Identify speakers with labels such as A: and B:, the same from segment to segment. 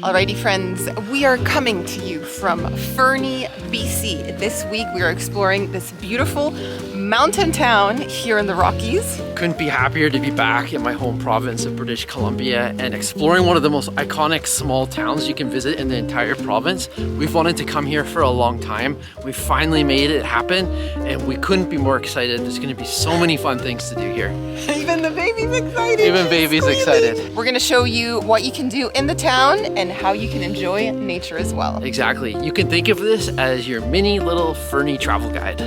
A: Alrighty friends, we are coming to you from Fernie, BC. This week we are exploring this beautiful mountain town here in the Rockies.
B: Couldn't be happier to be back in my home province of British Columbia and exploring one of the most iconic small towns you can visit in the entire province. We've wanted to come here for a long time. We finally made it happen and we couldn't be more excited. There's going to be so many fun things to do here.
A: Even the baby's excited.
B: Even baby's excited.
A: We're going to show you what you can do in the town and how you can enjoy nature as well.
B: Exactly. You can think of this as your mini little Fernie travel guide.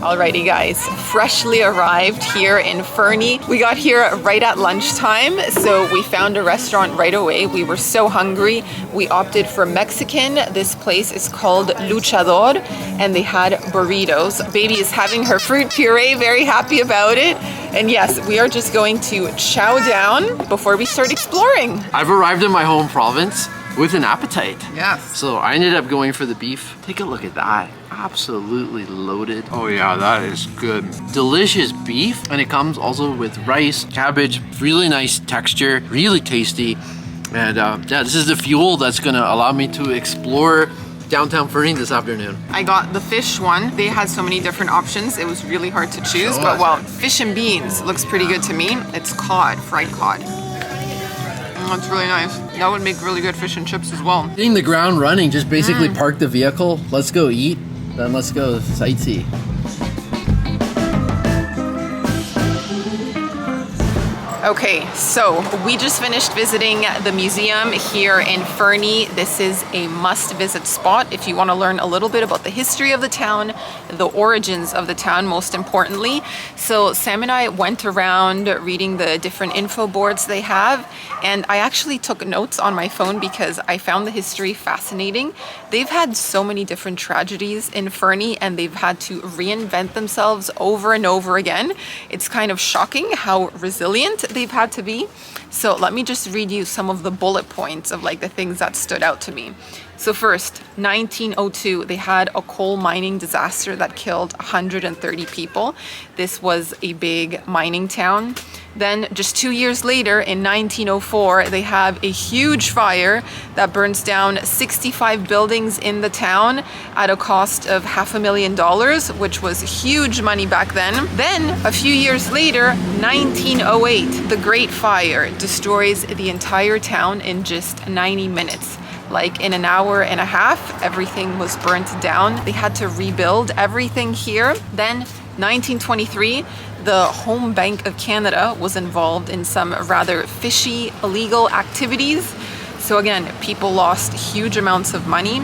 A: Alrighty guys, freshly arrived here in Fernie. We got here right at lunchtime, so we found a restaurant right away. We were so hungry. We opted for Mexican. This place is called Luchadora, and they had burritos. Baby is having her fruit puree, very happy about it. And yes, we are just going to chow down before we start exploring.
B: I've arrived in my home province with an appetite.
A: Yes.
B: So I ended up going for the beef. Take a look at that. Absolutely loaded.
C: Oh yeah, that is good.
B: Delicious beef, and it comes also with rice, cabbage, really nice texture, really tasty. And yeah, this is the fuel that's gonna allow me to explore downtown Fernie this afternoon.
A: I got the fish one. They had so many different options. It was really hard to choose, but well, fish and beans looks pretty good to me. It's cod, fried cod. That's really nice. That would make really good fish and chips as well.
B: Hitting the ground running, just basically park the vehicle, let's go eat, then let's go sightsee.
A: Okay, so we just finished visiting the museum here in Fernie. This is a must-visit spot if you want to learn a little bit about the history of the town, the origins of the town, most importantly. So Sam and I went around reading the different info boards they have, and I actually took notes on my phone because I found the history fascinating. They've had so many different tragedies in Fernie, and they've had to reinvent themselves over and over again. It's kind of shocking how resilient they've had to be. So let me just read you some of the bullet points of like the things that stood out to me. So first, 1902, they had a coal mining disaster that killed 130 people. This was a big mining town. Then just 2 years later, in 1904, they have a huge fire that burns down 65 buildings in the town at a cost of $500,000, which was huge money back then. Then a few years later, 1908, the Great Fire destroys the entire town in just 90 minutes. Like in an hour and a half, everything was burnt down. They had to rebuild everything here. Then 1923, the Home Bank of Canada was involved in some rather fishy illegal activities. So again, people lost huge amounts of money.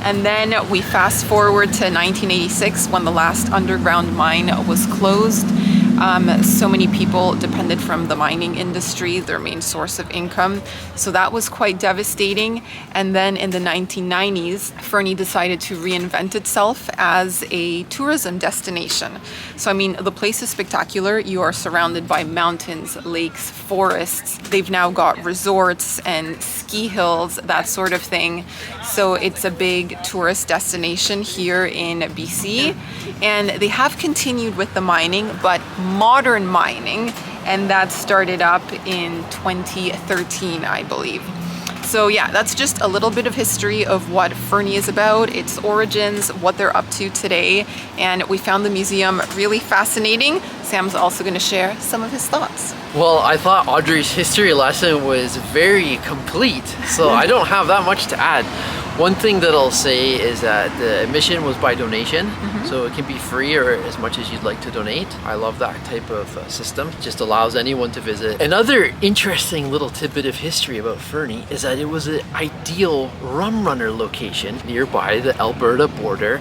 A: And then we fast forward to 1986 when the last underground mine was closed. So many people depended from the mining industry, their main source of income. So that was quite devastating. And then in the 1990s, Fernie decided to reinvent itself as a tourism destination. So, I mean, the place is spectacular. You are surrounded by mountains, lakes, forests. They've now got resorts and ski hills, that sort of thing. So it's a big tourist destination here in BC. And they have continued with the mining, but modern mining, and that started up in 2013, I believe. So yeah, that's just a little bit of history of what Fernie is about, its origins, what they're up to today, and we found the museum really fascinating. Sam's also going to share some of his thoughts.
B: Well, I thought Audrey's history lesson was very complete, so I don't have that much to add. One thing that I'll say is that the admission was by donation, so it can be free or as much as you'd like to donate. I love that type of system. It just allows anyone to visit. Another interesting little tidbit of history about Fernie is that it was an ideal rum runner location nearby the Alberta border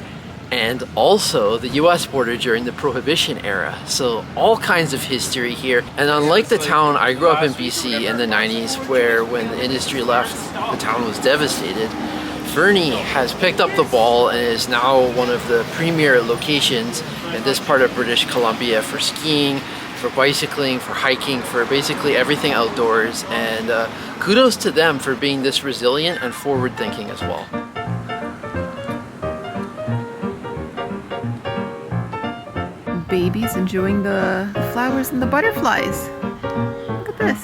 B: and also the US border during the Prohibition era. So all kinds of history here. And unlike the town, I grew up in BC in the 90s where when the industry left, the town was devastated. Fernie has picked up the ball and is now one of the premier locations in this part of British Columbia for skiing, for bicycling, for hiking, for basically everything outdoors. And kudos to them for being this resilient and forward-thinking as well.
A: Baby's enjoying the flowers and the butterflies. Look at this.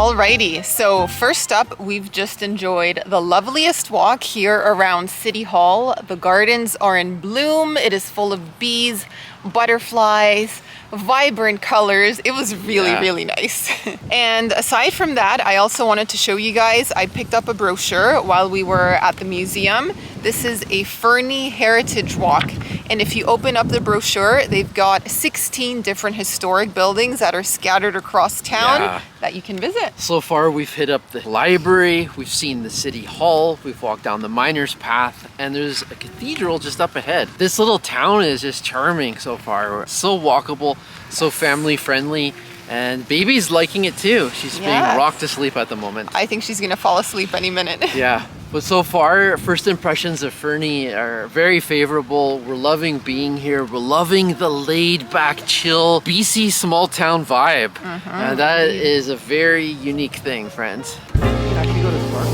A: Alrighty, so first up, we've just enjoyed the loveliest walk here around City Hall. The gardens are in bloom. It is full of bees, butterflies, vibrant colors. It was really nice. And aside from that, I also wanted to show you guys, I picked up a brochure while we were at the museum. This is a Fernie Heritage Walk. And if you open up the brochure, they've got 16 different historic buildings that are scattered across town that you can visit.
B: So far, we've hit up the library, we've seen the City Hall, we've walked down the Miners Path, and there's a cathedral just up ahead. This little town is just charming so far. So walkable, so family friendly, and baby's liking it too. She's being rocked to sleep at the moment.
A: I think she's gonna fall asleep any minute.
B: Yeah. But so far, first impressions of Fernie are very favorable. We're loving being here. We're loving the laid back, chill, BC small town vibe. And that is a very unique thing, friends. You can actually go to the park.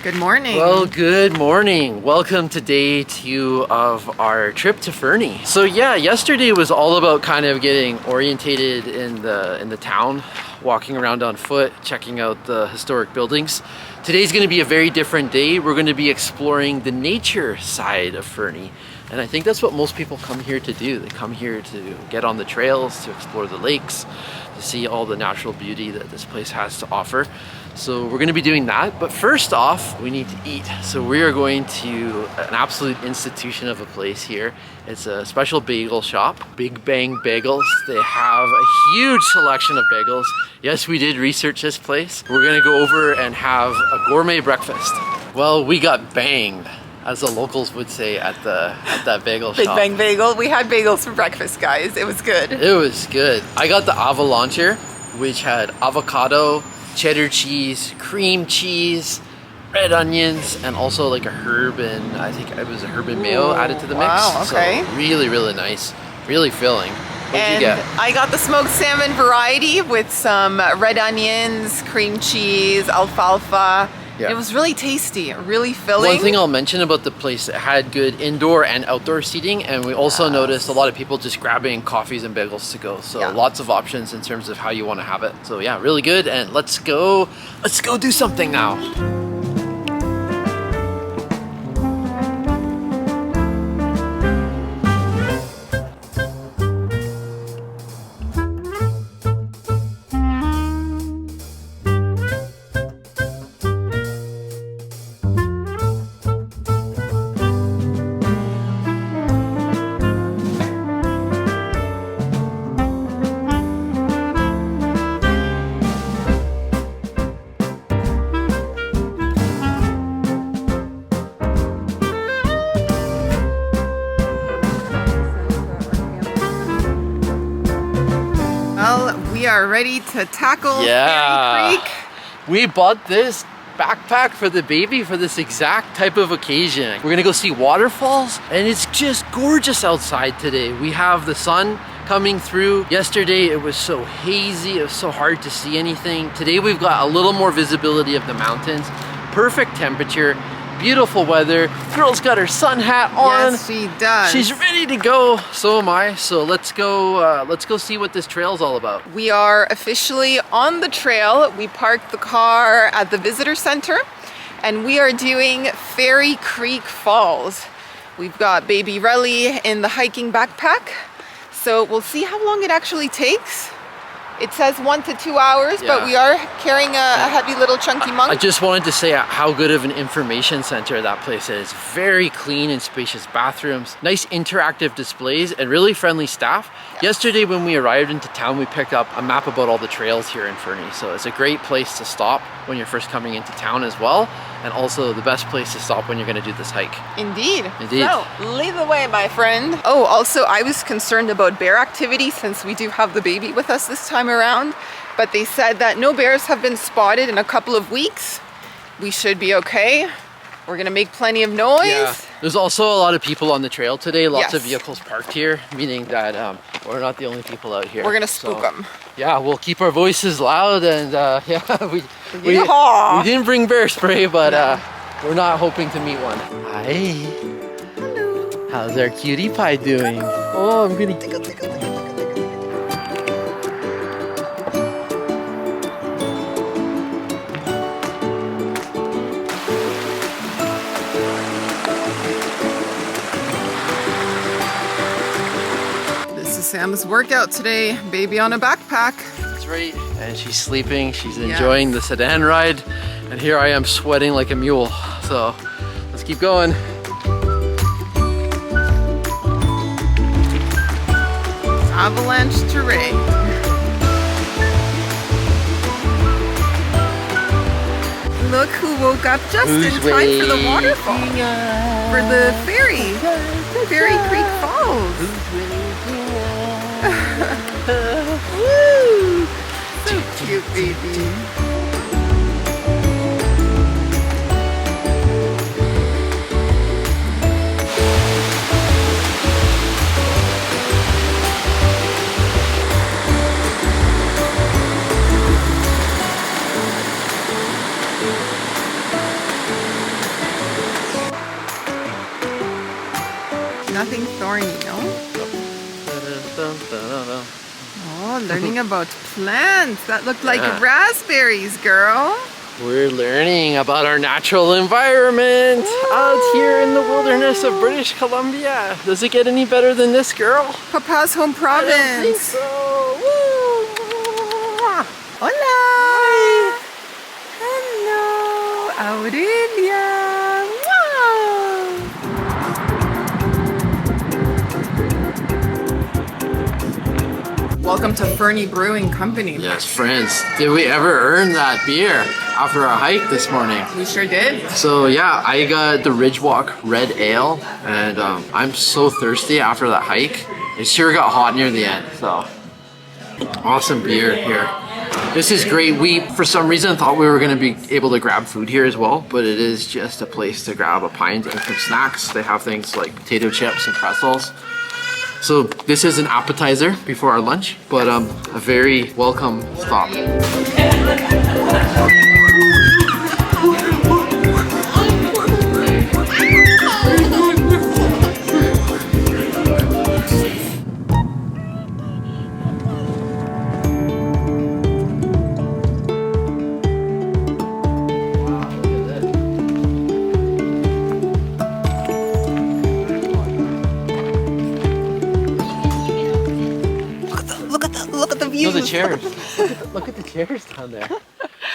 A: Good morning.
B: Well, good morning. Welcome to day 2 of our trip to Fernie. So yeah, yesterday was all about kind of getting orientated in the town, walking around on foot, checking out the historic buildings. Today's going to be a very different day. We're going to be exploring the nature side of Fernie. And I think that's what most people come here to do. They come here to get on the trails, to explore the lakes, to see all the natural beauty that this place has to offer. So we're going to be doing that, but first off, we need to eat. So we are going to an absolute institution of a place here. It's a special bagel shop, Big Bang Bagels. They have a huge selection of bagels. Yes, we did research this place. We're going to go over and have a gourmet breakfast. Well, we got banged, as the locals would say at that bagel
A: Big
B: shop.
A: Bang Bagel. We had bagels for breakfast, guys. It was good.
B: It was good. I got the avalancher, which had avocado, cheddar cheese, cream cheese, red onions, and also like a herb and I think it was a herb and mayo added to the mix.
A: Wow, okay.
B: So really nice, really filling. What did you get?
A: I got the smoked salmon variety with some red onions, cream cheese, alfalfa.
B: Yeah.
A: It was really tasty, really filling.
B: One thing I'll mention about the place, it had good indoor and outdoor seating, and we also noticed a lot of people just grabbing coffees and bagels to go. So lots of options in terms of how you want to have it. So yeah, really good. And let's go do something now.
A: We are ready to tackle Fernie Creek.
B: We bought this backpack for the baby for this exact type of occasion. We're gonna go see waterfalls, and it's just gorgeous outside today. We have the sun coming through. Yesterday it was so hazy, it was so hard to see anything. Today we've got a little more visibility of the mountains. Perfect temperature, beautiful weather. Girl's got her sun hat on.
A: Yes, she does.
B: She's ready to go. So am I. So let's go see what this trail's all about.
A: We are officially on the trail. We parked the car at the visitor center and we are doing Fernie Creek Falls. We've got baby Relly in the hiking backpack. So we'll see how long it actually takes. It says 1 to 2 hours, but we are carrying a heavy little chunky monk.
B: I just wanted to say how good of an information center that place is. Very clean and spacious bathrooms, nice interactive displays, and really friendly staff. Yesterday when we arrived into town, we picked up a map about all the trails here in Fernie. So it's a great place to stop when you're first coming into town as well. And also the best place to stop when you're gonna do this hike.
A: Indeed.
B: Indeed.
A: So, lead the way, my friend. Oh, also, I was concerned about bear activity since we do have the baby with us this time around. But they said that no bears have been spotted in a couple of weeks. We should be okay. We're gonna make plenty of noise.
B: Yeah. There's also a lot of people on the trail today. Lots of vehicles parked here, meaning that we're not the only people out here.
A: We're gonna spook them.
B: Yeah, we'll keep our voices loud, and we didn't bring bear spray, but we're not hoping to meet one. Hi. Hello. How's our cutie pie doing? Oh, I'm gonna tickle.
A: Sam's workout today. Baby on a backpack.
B: That's right. And she's sleeping. She's enjoying the sedan ride. And here I am sweating like a mule. So let's keep going.
A: Avalanche terrain. Look who woke up just in time for the waterfall. For the ferry. Ferry Creek Falls. Woo! So cute, baby. Nothing thorny, no? Oh, learning about plants. That looked like raspberries, girl.
B: We're learning about our natural environment out here in the wilderness of British Columbia. Does it get any better than this, girl?
A: Papa's home province.
B: I don't think so. Woo.
A: Hola. Hello, Aurelia. Welcome to Fernie Brewing Company.
B: Yes, friends. Did we ever earn that beer after our hike this morning?
A: We sure did.
B: So yeah, I got the Ridge Walk Red Ale, and I'm so thirsty after that hike. It sure got hot near the end, so awesome beer here. This is great. We, for some reason, thought we were going to be able to grab food here as well, but it is just a place to grab a pint and some snacks. They have things like potato chips and pretzels. So this is an appetizer before our lunch, but a very welcome stop. No, the chairs. Look at the chairs down there.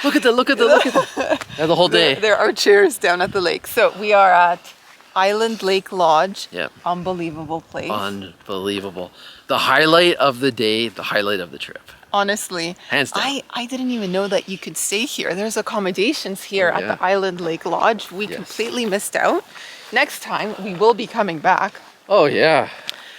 B: Look at the. Yeah, the whole day.
A: There are chairs down at the lake. So we are at Island Lake Lodge.
B: Yep.
A: Unbelievable place.
B: Unbelievable. The highlight of the day, the highlight of the trip.
A: Honestly,
B: hands down.
A: I didn't even know that you could stay here. There's accommodations here at the Island Lake Lodge. We completely missed out. Next time we will be coming back.
B: Oh yeah.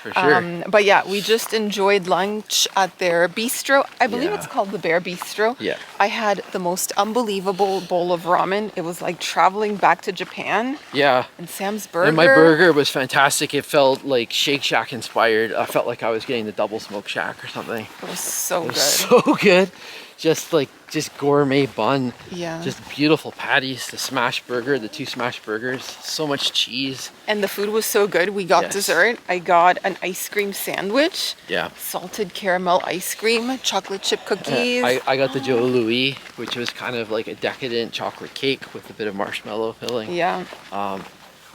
B: For sure.
A: But yeah, we just enjoyed lunch at their bistro. I believe it's called the Bear Bistro.
B: Yeah.
A: I had the most unbelievable bowl of ramen. It was like traveling back to Japan.
B: Yeah.
A: And Sam's burger.
B: And my burger was fantastic. It felt like Shake Shack inspired. I felt like I was getting the double smoke shack or something.
A: It was so good.
B: So good. Just gourmet bun.
A: Yeah.
B: Just beautiful patties, the smash burger, the 2 smash burgers, so much cheese.
A: And the food was so good. We got dessert. I got an ice cream sandwich.
B: Yeah.
A: Salted caramel ice cream, chocolate chip cookies.
B: I got the Joe Louis, which was kind of like a decadent chocolate cake with a bit of marshmallow filling.
A: Yeah.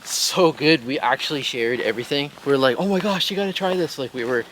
B: So good. We actually shared everything. We were like, oh my gosh, you gotta try this. Like we were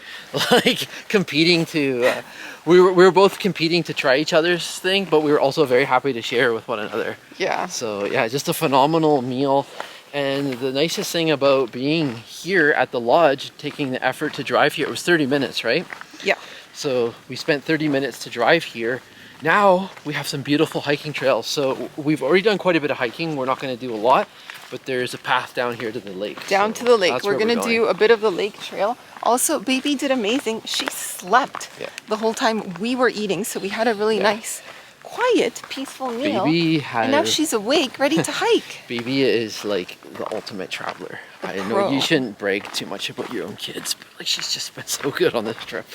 B: like competing to we were both competing to try each other's thing, but we were also very happy to share with one another.
A: Yeah.
B: So yeah, just a phenomenal meal. And the nicest thing about being here at the lodge, taking the effort to drive here, it was 30 minutes, right?
A: Yeah.
B: So we spent 30 minutes to drive here. Now we have some beautiful hiking trails. So we've already done quite a bit of hiking. We're not going to do a lot, but there's a path down here to the lake.
A: Down to the lake. We're going to do a bit of the lake trail. Also, baby did amazing. She slept the whole time we were eating, so we had a really nice, quiet, peaceful meal. And now she's awake, ready to hike.
B: Baby is like the ultimate traveler. I know you shouldn't brag too much about your own kids, but like she's just been so good on this trip.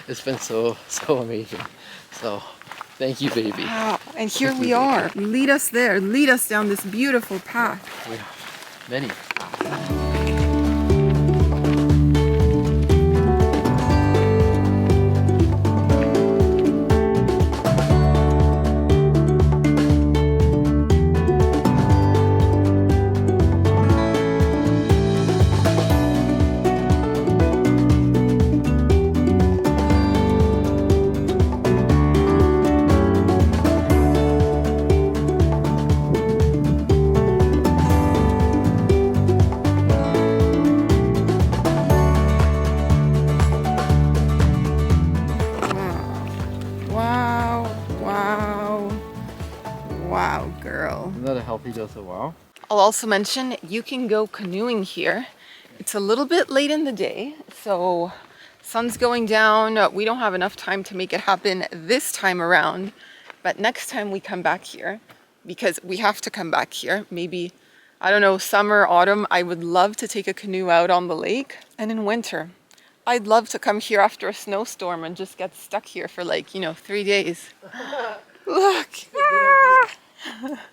B: It's been so amazing. So thank you, baby.
A: Wow. And here we are. Lead us there. Lead us down this beautiful path.
B: We have many paths.
A: Wow, girl.
B: Isn't that a healthy dose of wow?
A: I'll also mention you can go canoeing here. It's a little bit late in the day, so sun's going down. We don't have enough time to make it happen this time around, but next time we come back here, because we have to come back here, maybe, I don't know, summer, autumn, I would love to take a canoe out on the lake. And in winter, I'd love to come here after a snowstorm and just get stuck here for like, you know, 3 days. Look.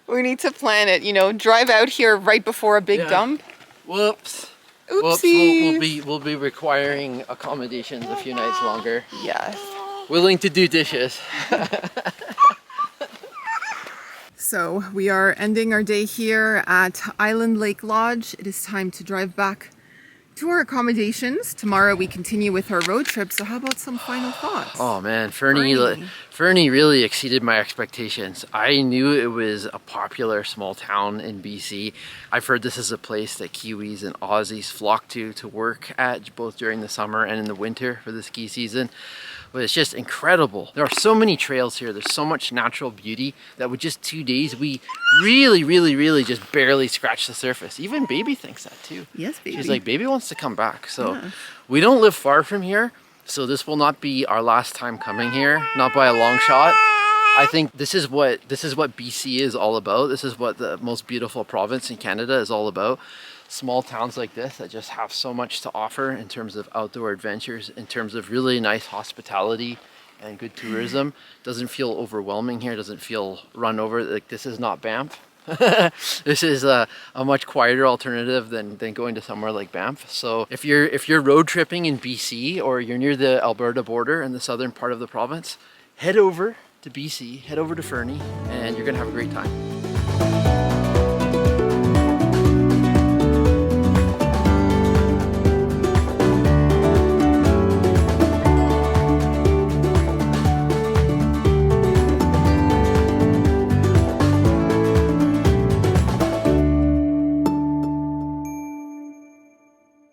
A: We need to plan it, you know, drive out here right before a big dump.
B: Whoops.
A: Oopsie.
B: Whoops, we'll be requiring accommodations a few nights longer.
A: Yes.
B: Willing to do dishes.
A: So we are ending our day here at Island Lake Lodge. It is time to drive back to our accommodations. Tomorrow we continue with our road trip. So how about some final thoughts?
B: Oh man, Fernie really exceeded my expectations. I knew it was a popular small town in BC. I've heard this is a place that Kiwis and Aussies flock to work at both during the summer and in the winter for the ski season. But it's just incredible. There are so many trails here. There's so much natural beauty that with just 2 days, we really just barely scratched the surface. Even baby thinks that too.
A: Yes, baby.
B: She's like, baby wants to come back. So we don't live far from here. So this will not be our last time coming here, not by a long shot. I think this is what BC is all about. This is what the most beautiful province in Canada is all about. Small towns like this that just have so much to offer in terms of outdoor adventures, in terms of really nice hospitality and good tourism. Doesn't feel overwhelming here, doesn't feel run over. Like, this is not Banff. This is a much quieter alternative than going to somewhere like Banff. So if you're road tripping in BC or you're near the Alberta border in the southern part of the province, head over to BC, head over to Fernie, and you're gonna have a great time.